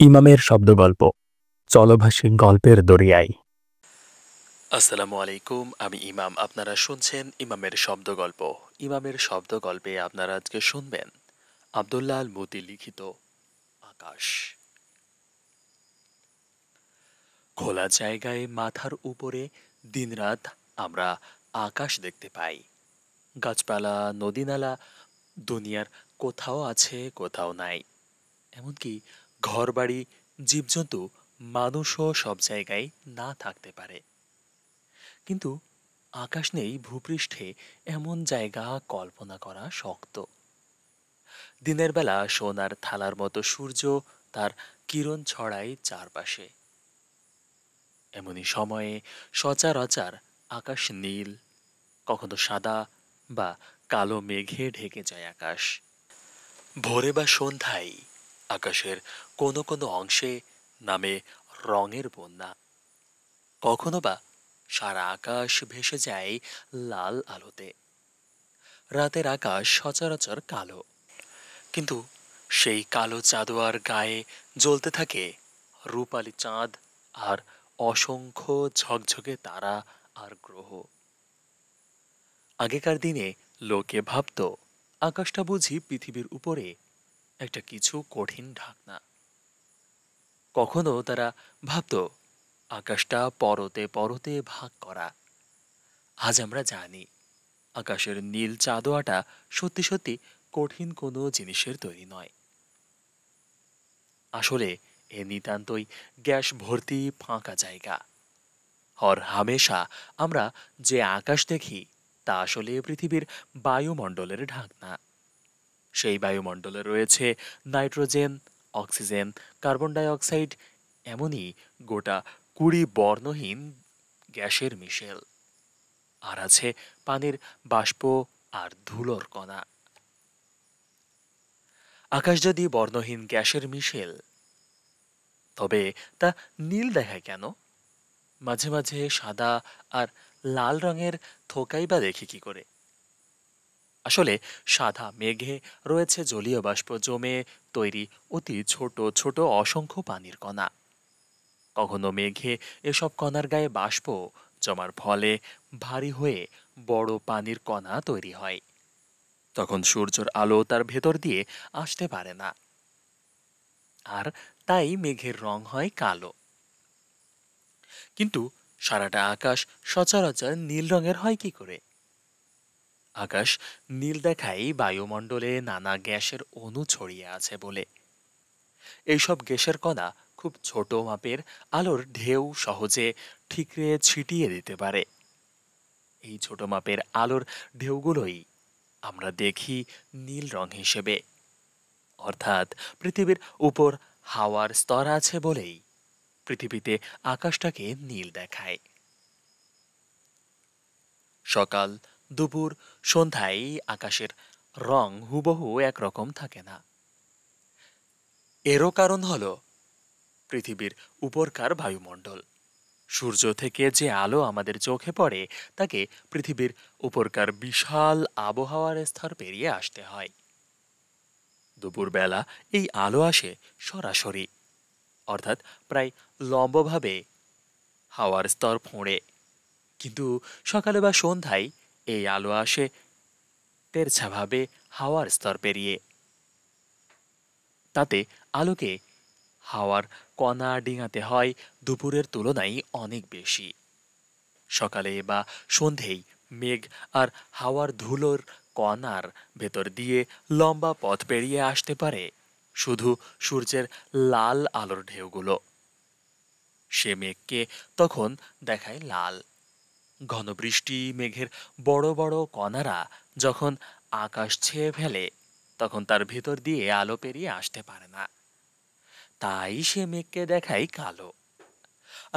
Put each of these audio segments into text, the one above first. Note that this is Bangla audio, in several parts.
ইমামের শব্দগল্প চলভাসী গল্পের দরিয়ায়। আসসালামু আলাইকুম, আমি ইমাম। আপনারা শুনছেন ইমামের শব্দগল্প। ইমামের শব্দগল্পে আপনারা আজকে শুনবেন আব্দুল্লাহ আল মুতি লিখিত আকাশ। খোলা জায়গায় মাথার উপরে দিনরাত আমরা আকাশ দেখতে পাই। গাছপালা, নদীনালা দুনিয়ার কোথাও আছে, কোথাও নাই। এমনকি ঘরবাড়ি, জীবজন্তু, মানুষও সব জায়গায় না থাকতে পারে। কিন্তু আকাশ নেই ভূপৃষ্ঠে এমন জায়গা কল্পনা করা শক্ত। দিনের বেলা সোনার থালার মতো সূর্য তার কিরণ ছড়ায় চারপাশে। এমনই সময়ে সচরাচর আকাশ নীল, কখনো সাদা বা কালো মেঘে ঢেকে যায় আকাশ। ভোরে বা সন্ধ্যায় আকাশের কোনো কোনো অংশে নামে রঙের বন্যা। কখনো বা সারা আকাশ ভেসে যায় লাল আলোতে। রাতের আকাশ সচরাচর কালো, কিন্তু সেই কালো চাঁদোয়ার গায়ে জ্বলতে থাকে রূপালি চাঁদ আর অসংখ্য ঝকঝকে তারা আর গ্রহ। আগেকার দিনে লোকে ভাবত আকাশটা বুঝি পৃথিবীর উপরে একটা কিছু কঠিন ঢাকনা। কখনো তারা ভাবত আকাশটা পরতে পরতে ভাগ করা। আজ আমরা জানি আকাশের নীল চাঁদোয়াটা সত্যি সত্যি কঠিন কোনো জিনিসের তৈরি নয়। আসলে এ নিতান্তই গ্যাস ভর্তি ফাঁকা জায়গা। হর হামেশা আমরা যে আকাশ দেখি তা আসলে পৃথিবীর বায়ুমণ্ডলের ঢাকনা। সেই বায়ুমণ্ডলে রয়েছে nitrogen, oxygen, carbon die oxide, এমনই গোটা 20 বর্ণহীন গ্যাসের মিশেল। আর আছে পানির বাষ্প আর ধুলোর কণা। আকাশ যদি বর্ণহীন গ্যাসের মিশেল, তবে তা নীল দেখায় কেন? মাঝে মাঝে সাদা আর লাল রঙের থোকাই বা দেখি কি করে? আসলে সাদা মেঘে রয়েছে জলীয় বাষ্প জমে তৈরি অতি ছোট ছোট অসংখ্য পানির কণা। কখনো মেঘে এসব কণার গায়ে বাষ্প জমার ফলে ভারী হয়ে বড় পানির কণা তৈরি হয়। তখন সূর্যের আলো তার ভেতর দিয়ে আসতে পারে না, আর তাই মেঘের রং হয় কালো। কিন্তু সারাটা আকাশ সচরাচর নীল রঙের হয় কি করে? আকাশ নীল দেখায় বায়ুমণ্ডলে নানা গ্যাসের অণু ছড়িয়ে আছে বলে। এইসব গ্যাসের কণা খুব ছোট মাপের আলোর ঢেউ সহজে ঠিকরে ছিটিয়ে দিতে পারে। এই ছোট মাপের আলোর ঢেউগুলোই আমরা দেখি নীল রং হিসেবে। অর্থাৎ পৃথিবীর উপর হাওয়ার স্তর আছে বলেই পৃথিবীতে আকাশটাকে নীল দেখায়। সকাল, দুপুর, সন্ধ্যায় আকাশের রং হুবহু একরকম থাকে না। এরও কারণ হল পৃথিবীর উপরকার বায়ুমণ্ডল। সূর্য থেকে যে আলো আমাদের চোখে পড়ে তাকে পৃথিবীর উপরকার বিশাল আবহাওয়ার স্তর পেরিয়ে আসতে হয়। দুপুরবেলা এই আলো আসে সরাসরি, অর্থাৎ প্রায় লম্বভাবে হাওয়ার স্তর ফোঁড়ে। কিন্তু সকালে বা সন্ধ্যায় এই আলো আসে তেরছাভাবে হাওয়ার স্তর পেরিয়ে। তাতে আলোকে হাওয়ার কণা ডিঙাতে হয় দুপুরের তুলনায় অনেক বেশি। সকালে বা সন্ধেয় মেঘ আর হাওয়ার ধুলোর কণার ভেতর দিয়ে লম্বা পথ পেরিয়ে আসতে পারে শুধু সূর্যের লাল আলোর ঢেউগুলো। সে মেঘকে তখন দেখায় লাল। ঘন বৃষ্টি মেঘের বড় বড় কণারা যখন আকাশ ছেয়ে ফেলে তখন তার ভেতর দিয়ে আলো পেরিয়ে আসতে পারে না, তাই সে মেঘকে দেখায় কালো।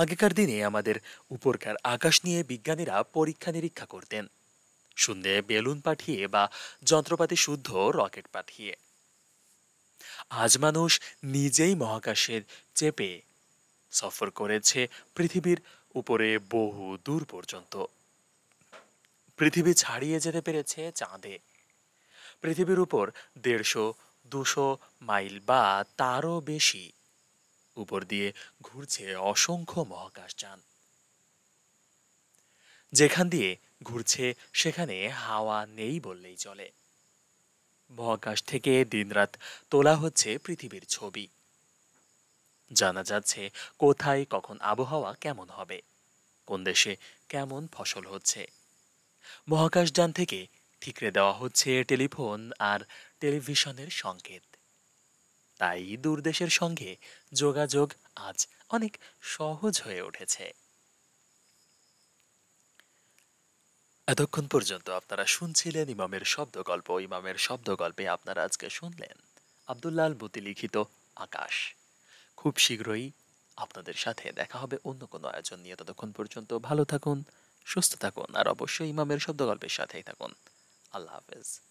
আগেকার দিনে আমাদের উপরকার আকাশ নিয়ে বিজ্ঞানীরা পরীক্ষা নিরীক্ষা করতেন, শূন্যে বেলুন পাঠিয়ে বা যন্ত্রপাতি শুদ্ধ রকেট পাঠিয়ে। আজ মানুষ নিজেই মহাকাশের চেপে সফর করেছে পৃথিবীর উপরে বহু দূর পর্যন্ত। পৃথিবী ছাড়িয়ে যেতে পেরেছে চাঁদে। পৃথিবীর উপর 150-200 মাইল বা তারও বেশি উপর দিয়ে ঘুরছে অসংখ্য মহাকাশযান। যেখান দিয়ে ঘুরছে সেখানে হাওয়া নেই বললেই চলে। মহাকাশ থেকে দিনরাত তোলা হচ্ছে পৃথিবীর ছবি। জানা যাচ্ছে কোথায় কখন আবহাওয়া কেমন হবে, কোন দেশে কেমন ফসল হচ্ছে। মহাকাশযান থেকে ঠিকরে দেওয়া হচ্ছে টেলিফোন আর টেলিভিশনের সংকেত। তাই দূরদেশের সঙ্গে যোগাযোগ আজ অনেক সহজ হয়ে উঠেছে। এতক্ষণ পর্যন্ত আপনারা শুনছিলেন ইমামের শব্দগল্প। ইমামের শব্দগল্পে আপনারা আজকে শুনলেন আব্দুল্লাহ আল বুতি লিখিত আকাশ। খুব শীঘ্রই আপনাদের সাথে দেখা হবে অন্য কোনো আয়োজন নিয়ে। ততক্ষণ পর্যন্ত ভালো থাকুন, সুস্থ থাকুন, আর অবশ্যই ইমামের শব্দগল্পের সাথেই থাকুন। আল্লাহ হাফেজ।